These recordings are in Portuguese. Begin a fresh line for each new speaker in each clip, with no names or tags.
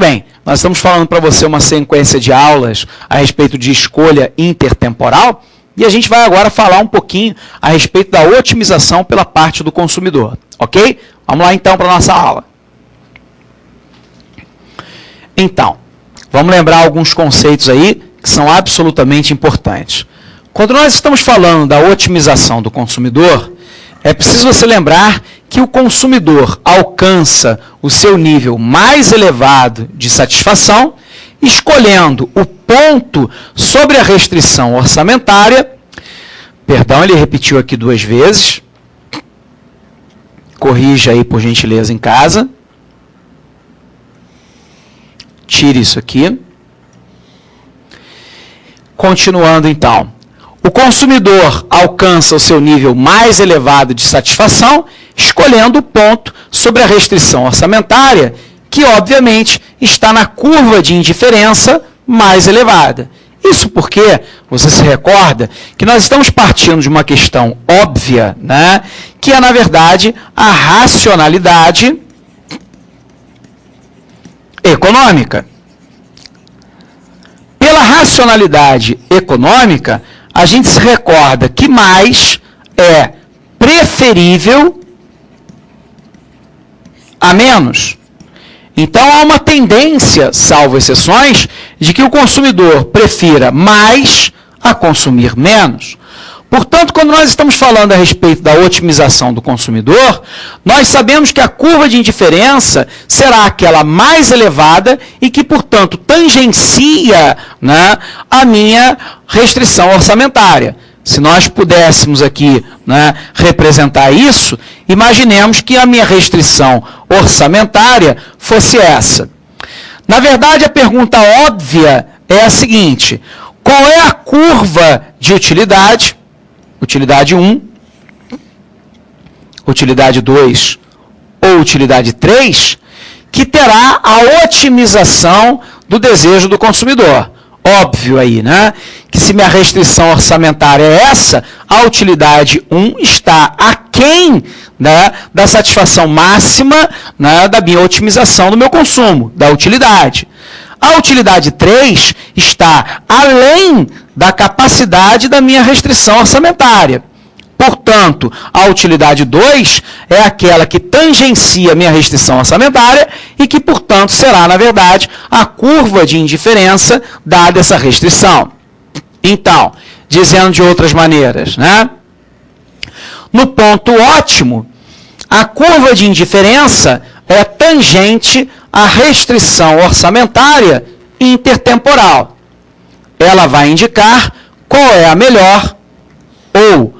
bem, nós estamos falando para você uma sequência de aulas a respeito de escolha intertemporal e a gente vai agora falar um pouquinho a respeito da otimização pela parte do consumidor, ok? Vamos lá então para a nossa aula. Então, vamos lembrar alguns conceitos aí que são absolutamente importantes. Quando nós estamos falando da otimização do consumidor, é preciso você lembrar que o consumidor alcança o seu nível mais elevado de satisfação, escolhendo o ponto sobre a restrição orçamentária. Perdão, ele repetiu aqui 2 vezes. Corrija aí, por gentileza, em casa. Tire isso aqui. Continuando, então. O consumidor alcança o seu nível mais elevado de satisfação, escolhendo o ponto sobre a restrição orçamentária, que, obviamente, está na curva de indiferença mais elevada. Isso porque, você se recorda, que nós estamos partindo de uma questão óbvia, né, que é, na verdade, a racionalidade econômica. Pela racionalidade econômica, a gente se recorda que mais é preferível a menos. Então, há uma tendência, salvo exceções, de que o consumidor prefira mais a consumir menos. Portanto, quando nós estamos falando a respeito da otimização do consumidor, nós sabemos que a curva de indiferença será aquela mais elevada e que, portanto, tangencia, né, a minha restrição orçamentária. Se nós pudéssemos aqui, né, representar isso, imaginemos que a minha restrição orçamentária fosse essa. Na verdade, a pergunta óbvia é a seguinte: qual é a curva de utilidade? Utilidade 1, utilidade 2 ou utilidade 3, que terá a otimização do desejo do consumidor. Óbvio aí, né? Que se minha restrição orçamentária é essa, a utilidade 1 está aquém, né, da satisfação máxima, né, da minha otimização do meu consumo, da utilidade. A utilidade 3 está além da capacidade da minha restrição orçamentária. Portanto, a utilidade 2 é aquela que tangencia a minha restrição orçamentária e que, portanto, será, na verdade, a curva de indiferença dada essa restrição. Então, dizendo de outras maneiras, né? No ponto ótimo, a curva de indiferença é tangente à restrição orçamentária intertemporal. Ela vai indicar qual é a melhor ou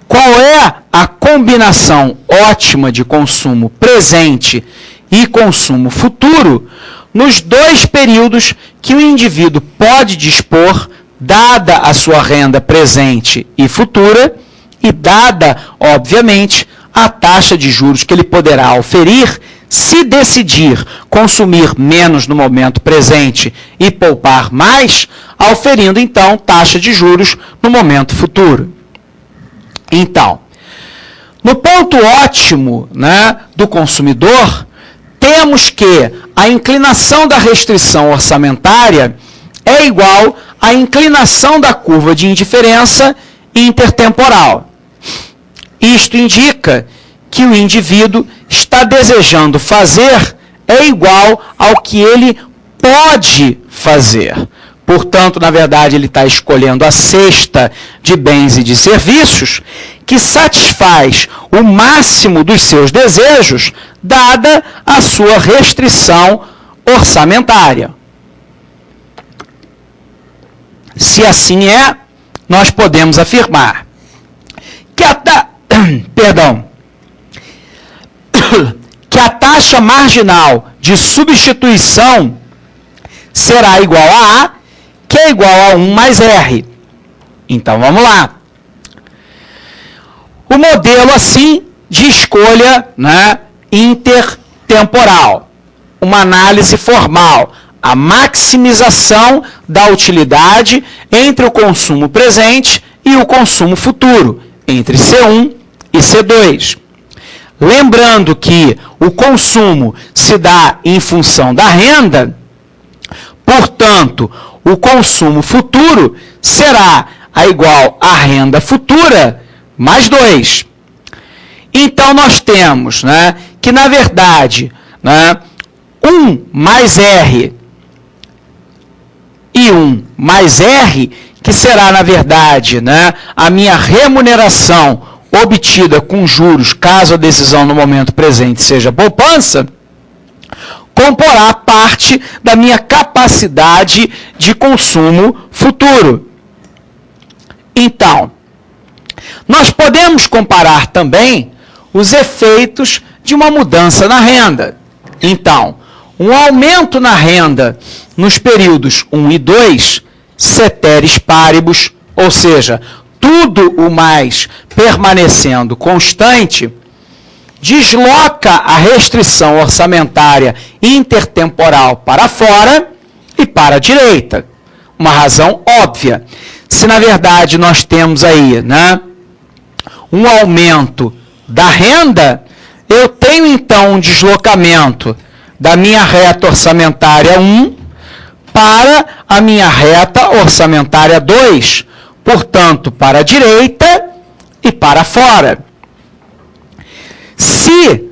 qual é a combinação ótima de consumo presente e consumo futuro nos 2 períodos que o indivíduo pode dispor, dada a sua renda presente e futura e dada, obviamente, a taxa de juros que ele poderá oferir se decidir consumir menos no momento presente e poupar mais, auferindo, então, taxa de juros no momento futuro. Então, no ponto ótimo, né, do consumidor, temos que a inclinação da restrição orçamentária é igual à inclinação da curva de indiferença intertemporal. Isto indica que o indivíduo está desejando fazer é igual ao que ele pode fazer. Portanto, na verdade, ele está escolhendo a cesta de bens e de serviços que satisfaz o máximo dos seus desejos, dada a sua restrição orçamentária. Se assim é, nós podemos afirmar que que a taxa marginal de substituição será igual a A, que é igual a 1 mais R. Então, vamos lá. O modelo, assim, de escolha, né, intertemporal. Uma análise formal. A maximização da utilidade entre o consumo presente e o consumo futuro, entre C1 e C2. Lembrando que o consumo se dá em função da renda, Portanto, o consumo futuro será igual à renda futura mais 2. Então, nós temos, né, que, na verdade, né, 1 mais R e 1 mais R, que será, na verdade, né, a minha remuneração obtida com juros, caso a decisão no momento presente seja poupança, comporá parte da minha capacidade de consumo futuro. Então, nós podemos comparar também os efeitos de uma mudança na renda. Então, um aumento na renda nos períodos 1 e 2, ceteris paribus, ou seja, tudo o mais permanecendo constante, desloca a restrição orçamentária intertemporal para fora e para a direita. Uma razão óbvia. Se, na verdade, nós temos aí, né, um aumento da renda, eu tenho, então, um deslocamento da minha reta orçamentária 1 para a minha reta orçamentária 2, portanto, para a direita e para fora. Se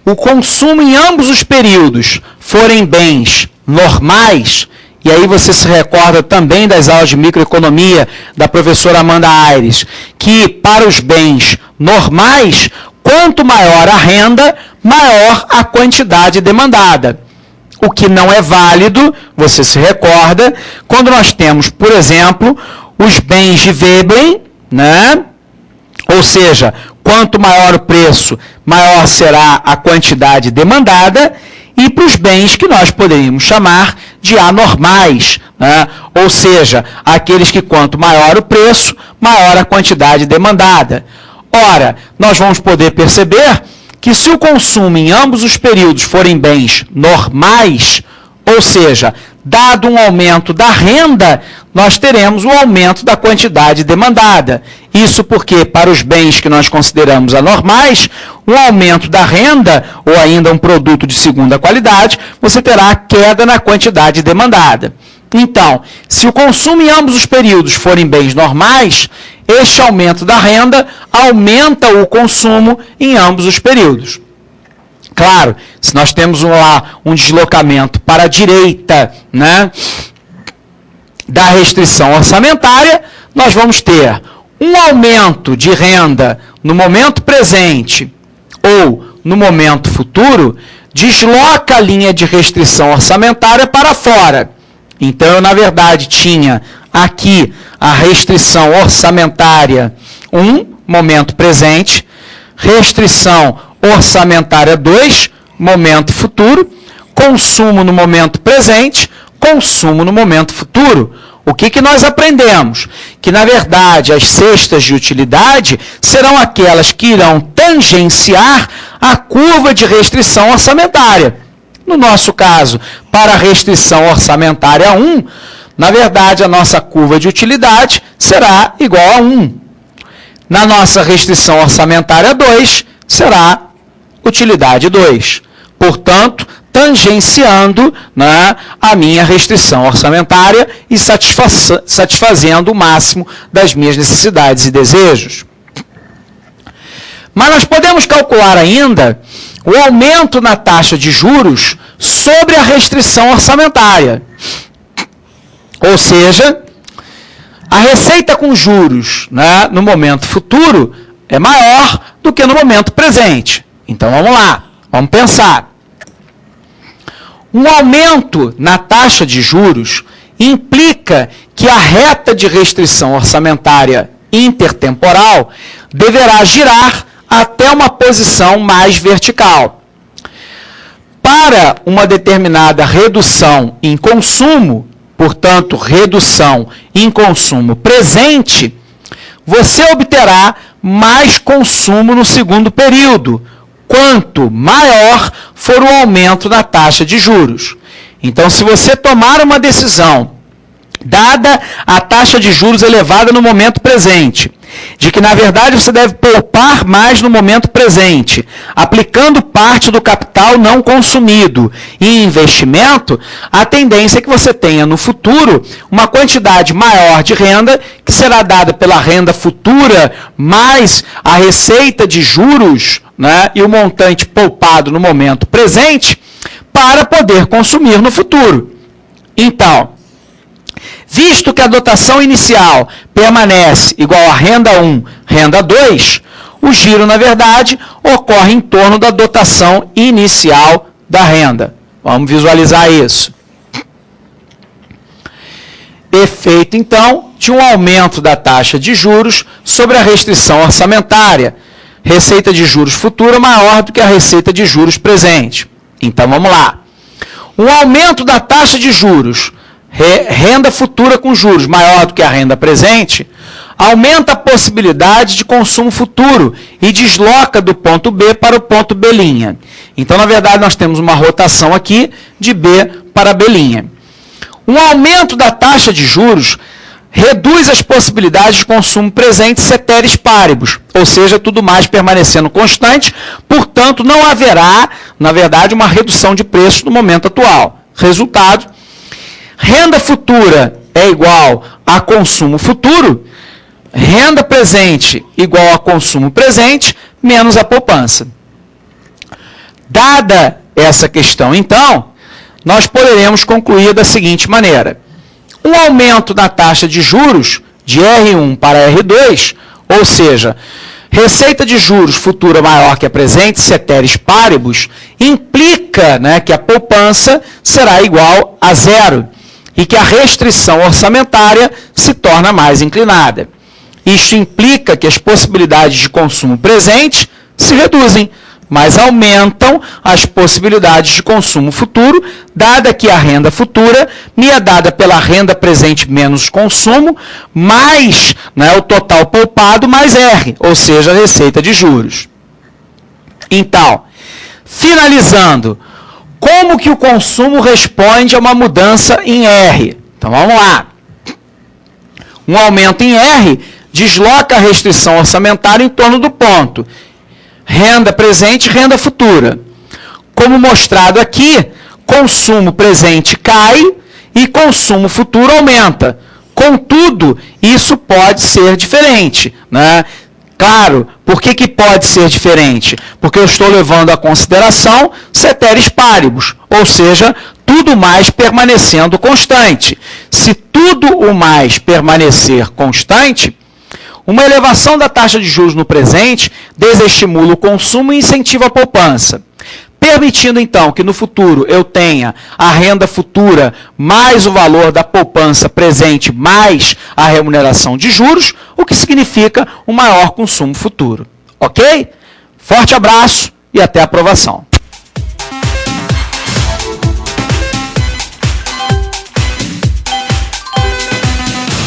o consumo em ambos os períodos forem bens normais, e aí você se recorda também das aulas de microeconomia da professora Amanda Aires, que para os bens normais, quanto maior a renda, maior a quantidade demandada. O que não é válido, você se recorda, quando nós temos, por exemplo, os bens de Veblen, né? Ou seja, quanto maior o preço, maior será a quantidade demandada, e para os bens que nós poderíamos chamar de anormais, né? Ou seja, aqueles que quanto maior o preço, maior a quantidade demandada. Ora, nós vamos poder perceber que se o consumo em ambos os períodos forem bens normais, ou seja, dado um aumento da renda, nós teremos um aumento da quantidade demandada. Isso porque, para os bens que nós consideramos anormais, um aumento da renda, ou ainda um produto de segunda qualidade, você terá queda na quantidade demandada. Então, se o consumo em ambos os períodos forem bens normais, este aumento da renda aumenta o consumo em ambos os períodos. Claro, se nós temos lá um deslocamento para a direita, né, da restrição orçamentária, nós vamos ter um aumento de renda no momento presente ou no momento futuro, desloca a linha de restrição orçamentária para fora. Então, eu, na verdade, tinha aqui a restrição orçamentária 1, momento presente, restrição orçamentária 2, momento futuro, consumo no momento presente, consumo no momento futuro. O que nós aprendemos? Que, na verdade, as cestas de utilidade serão aquelas que irão tangenciar a curva de restrição orçamentária. No nosso caso, para a restrição orçamentária 1, na verdade, a nossa curva de utilidade será igual a 1. Na nossa restrição orçamentária 2, será utilidade 2. Portanto, tangenciando, né, a minha restrição orçamentária e satisfazendo o máximo das minhas necessidades e desejos. Mas nós podemos calcular ainda o aumento na taxa de juros sobre a restrição orçamentária. Ou seja, a receita com juros, né, no momento futuro é maior do que no momento presente. Então, vamos lá, vamos pensar. Um aumento na taxa de juros implica que a reta de restrição orçamentária intertemporal deverá girar até uma posição mais vertical. Para uma determinada redução em consumo, portanto, redução em consumo presente, você obterá mais consumo no segundo período, quanto maior for o aumento na taxa de juros. Então, se você tomar uma decisão dada a taxa de juros elevada no momento presente, de que, na verdade, você deve poupar mais no momento presente, aplicando parte do capital não consumido em investimento, a tendência é que você tenha no futuro uma quantidade maior de renda, que será dada pela renda futura, mais a receita de juros, né, e o montante poupado no momento presente, para poder consumir no futuro. Então, visto que a dotação inicial permanece igual a renda 1, renda 2, o giro, na verdade, ocorre em torno da dotação inicial da renda. Vamos visualizar isso. Efeito, então, de um aumento da taxa de juros sobre a restrição orçamentária. Receita de juros futura maior do que a receita de juros presente. Então, vamos lá. Um aumento da taxa de juros, renda futura com juros maior do que a renda presente, aumenta a possibilidade de consumo futuro e desloca do ponto B para o ponto B'. Então, na verdade, nós temos uma rotação aqui de B para B'. Um aumento da taxa de juros reduz as possibilidades de consumo presente ceteris paribus, ou seja, tudo mais permanecendo constante, portanto, não haverá, na verdade, uma redução de preços no momento atual. Resultado, renda futura é igual a consumo futuro, renda presente igual a consumo presente, menos a poupança. Dada essa questão, então, nós poderemos concluir da seguinte maneira. Um aumento na taxa de juros de R1 para R2, ou seja, receita de juros futura maior que a presente, ceteris paribus, implica, né, que a poupança será igual a zero e que a restrição orçamentária se torna mais inclinada. Isto implica que as possibilidades de consumo presente se reduzem, mas aumentam as possibilidades de consumo futuro, dada que a renda futura me é dada pela renda presente menos consumo, mais, né, o total poupado, mais R, ou seja, a receita de juros. Então, finalizando, como que o consumo responde a uma mudança em R? Então, vamos lá. Um aumento em R desloca a restrição orçamentária em torno do ponto renda presente e renda futura. Como mostrado aqui, consumo presente cai e consumo futuro aumenta. Contudo, isso pode ser diferente, né? Claro, por que pode ser diferente? Porque eu estou levando à consideração ceteris paribus, ou seja, tudo mais permanecendo constante. Se tudo o mais permanecer constante, uma elevação da taxa de juros no presente desestimula o consumo e incentiva a poupança, permitindo, então, que no futuro eu tenha a renda futura mais o valor da poupança presente mais a remuneração de juros, o que significa um maior consumo futuro. Ok? Forte abraço e até a aprovação.